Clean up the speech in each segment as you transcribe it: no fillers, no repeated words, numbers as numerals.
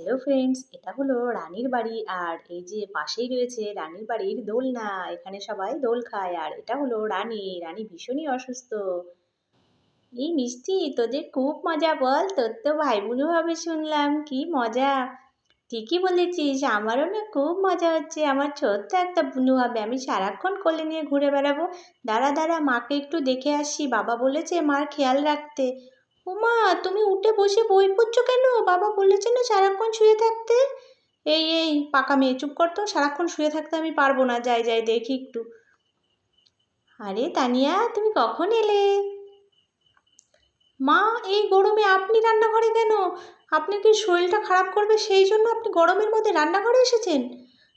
Hello friends, এটা হলো রানীর বাড়ি। আর এই যে পাশেই রয়েছে রানীর বাড়ির দোলনা। এখানে সবাই দোল খায়। আর এটা হলো রানী। রানী ভীষণই অসুস্থ। এই মিষ্টি, তোদের খুব মজা বল। তোর তো ভাই বুনু হবে শুনলাম, কি মজা। ঠিকই বলেছিস, আমারও না খুব মজা হচ্ছে। আমার ছোট্ট একটা বুনু হবে, আমি সারাক্ষণ কোলে নিয়ে ঘুরে বেড়াবো। দাঁড়া দাঁড়া, মাকে একটু দেখে আসি, বাবা বলেছে মার খেয়াল রাখতে। ওমা, তুমি উঠে বসে বই পড়ছো কেন? বাবা বলেছে না সারাক্ষণ শুয়ে থাকতে। এই পাকা মেয়ে, চুপ কর তো। সারাক্ষণ শুয়ে থাকতে আমি পারবো না, যাই যাই দেখি একটু। আরে তানিয়া, তুমি কখন এলে? মা, এই গরমে আপনি রান্নাঘরে কেন? আপনি কি শরীরটা খারাপ করবে সেই জন্য আপনি গরমের মধ্যে রান্নাঘরে এসেছেন?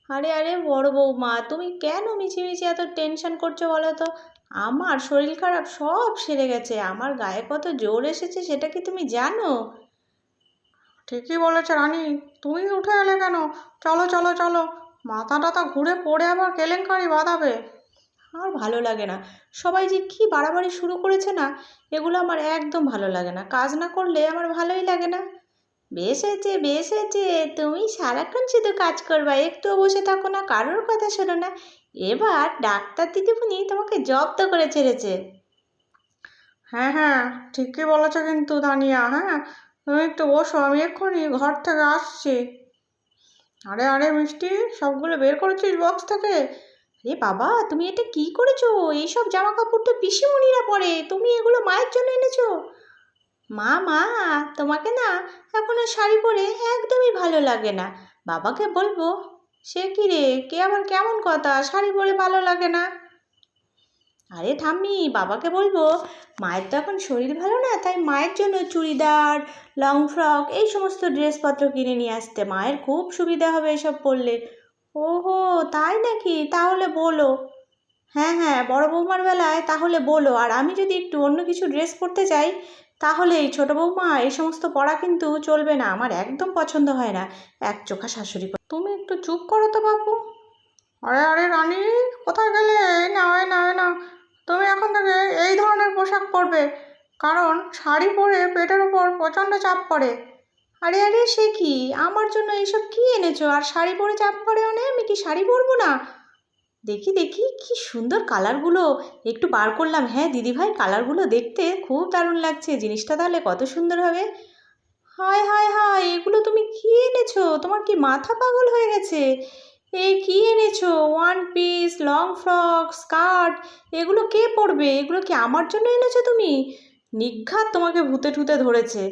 আরে আরে বড় বৌমা, তুমি কেন মিছিমিছি এত টেনশন করছো বলো তো? আমার শরীর খারাপ সব সেরে গেছে। আমার গায়ে কত জোর এসেছে সেটা কি তুমি জানো? ঠিকই বলেছে রানী। তুমি উঠে এলে কেন? চলো চলো চলো, মাথা টাথা ঘুরে পড়ে আবার কেলেঙ্কারি বাঁধাবে। আর ভালো লাগে না। সবাই যে কি বাড়াবাড়ি শুরু করেছে না, এগুলো আমার একদম ভালো লাগে না। কাজ না করলে আমার ভালোই লাগে না। বেশ হয়েছে বেশ হয়েছে, তুমি সারাক্ষণ শুধু কাজ করবা, একটুও বসে থাকো না, কারোর কথা শোনো না। এবার ডাক্তার দিদিমণি তোমাকে জব্দ করে ছেড়েছে। হ্যাঁ হ্যাঁ, ঠিকই বলেছো কিন্তু দানিয়া। হ্যাঁ, তুমি একটু বসো, আমি এক্ষুনি ঘর থেকে আসছি। আরে আরে মিষ্টি, সবগুলো বের করেছিস বক্স থেকে? এ বাবা, তুমি এটা কি করেছো? এইসব জামা কাপড় তো পিসিমণিরা পরে, তুমি এগুলো মায়ের জন্য এনেছো? মা, তোমাকে না এখন আর শাড়ি পরে একদমই ভালো লাগে না। বাবাকে বলবো। সে কি রে, কে আবার কেমন কথা, শাড়ি পরে ভালো লাগে না? আরে ঠাম্মি, বাবাকে বলবো মায়ের তো এখন শরীর ভালো না, তাই মায়ের জন্য চুড়িদার, লং ফ্রক এই সমস্ত ড্রেসপত্র কিনে নিয়ে আসতে। মায়ের খুব সুবিধা হবে এসব পরলে। ওহো, তাই নাকি? তাহলে বলো। হ্যাঁ হ্যাঁ, বড় বৌমার বেলায় তাহলে বলো। আর আমি যদি একটু অন্য কিছু ড্রেস পরতে চাই, তাহলে এই ছোটো বৌমা এই সমস্ত পরা কিন্তু চলবে না, আমার একদম পছন্দ হয় না। এক চোখা শাশুড়ি। তুমি একটু চুপ করো তো বাপু। আরে আরে রানী, কোথায় গেলে? এই না এই না এই না, তুমি এখন থেকে এই ধরনের পোশাক পরবে, কারণ শাড়ি পরে পেটের উপর প্রচণ্ড চাপ পড়ে। আরে আরে, সে কি? আমার জন্য এইসব কি এনেছো? আর শাড়ি পরে চাপ পরেও নেই, আমি কি শাড়ি পরবো না? দেখি দেখি, কি সুন্দর কালারগুলো। একটু বার করলাম। হ্যাঁ দিদিভাই, কালারগুলো দেখতে খুব দারুণ লাগছে। জিনিসটা তাহলে কত সুন্দর হবে। হায় হায় হায়, এগুলো তুমি কি এনেছো? তোমার কি মাথা পাগল হয়ে গেছে? এই কি এনেছো? One piece, long frock, skirt, এগুলো কে পরবে? এগুলো কি আমার জন্য এনেছো তুমি? নিঘাত তোমাকে ভূতে ঠুতে ধরেছে।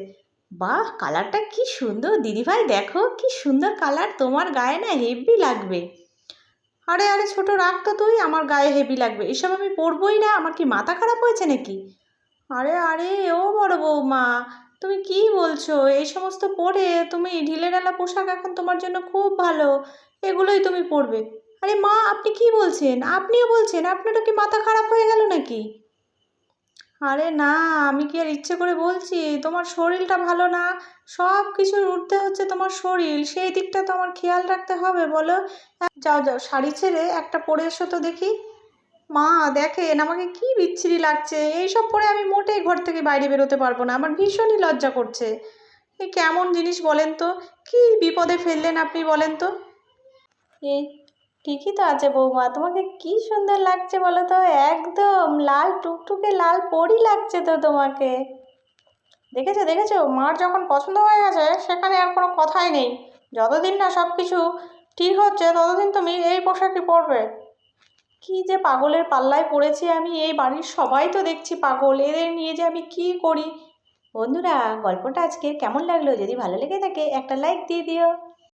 বাহ, কালারটা কি সুন্দর দিদিভাই, দেখো কি সুন্দর কালার, তোমার গায়ে না হেভি লাগবে। আরে আরে ছোট, রাখ তো তুই, আমার গায়ে হেভি লাগবে এসব আমি পরবই না। আমার কি মাথা খারাপ হয়েছে নাকি? আরে আরে, ও বড় বৌমা, তুমি কি বলছো? এই সমস্ত পরে তুমি ঢিলেঢালা পোশাক এখন তোমার জন্য খুব ভালো, এগুলোই তুমি পরবে। আরে মা, আপনি কি বলছেন? আপনিও বলছেন? আপনারও কি মাথা খারাপ হয়ে গেল নাকি? আরে না, আমি কি আর ইচ্ছে করে বলছি? তোমার শরীরটা ভালো না, সব কিছুর ঊর্ধ্বে হচ্ছে তোমার শরীর, সেই দিকটা তো আমার খেয়াল রাখতে হবে বলো। যাও যাও, শাড়ি ছেড়ে একটা পরে এসো তো দেখি। মা দেখেন, আমাকে কি বিচ্ছিরি লাগছে। এইসব পরে আমি মোটেই ঘর থেকে বাইরে বেরোতে পারবো না, আমার ভীষণই লজ্জা করছে। এ কেমন জিনিস বলেন তো? কি বিপদে ফেললেন আপনি, বলেন তো? এই ঠিকই তো আছে বৌমা, তোমাকে কি সুন্দর লাগছে বলো তো। একদম লাল টুকটুকে লাল পরী লাগছে তো তোমাকে। দেখেছো দেখেছো, মার যখন পছন্দ হয়ে গেছে সেখানে আর কোনো কথাই নেই। যতদিন না সব কিছু ঠিক হচ্ছে ততদিন তুমি এই পোশাকই পরবে। কি যে পাগলের পাল্লায় পড়েছি আমি, এই বাড়ির সবাই তো দেখছি পাগল, এদের নিয়ে যে আমি কি করি। বন্ধুরা, গল্পটা আজকে কেমন লাগলো? যদি ভালো লেগে থাকে একটা লাইক দিয়ে দিও।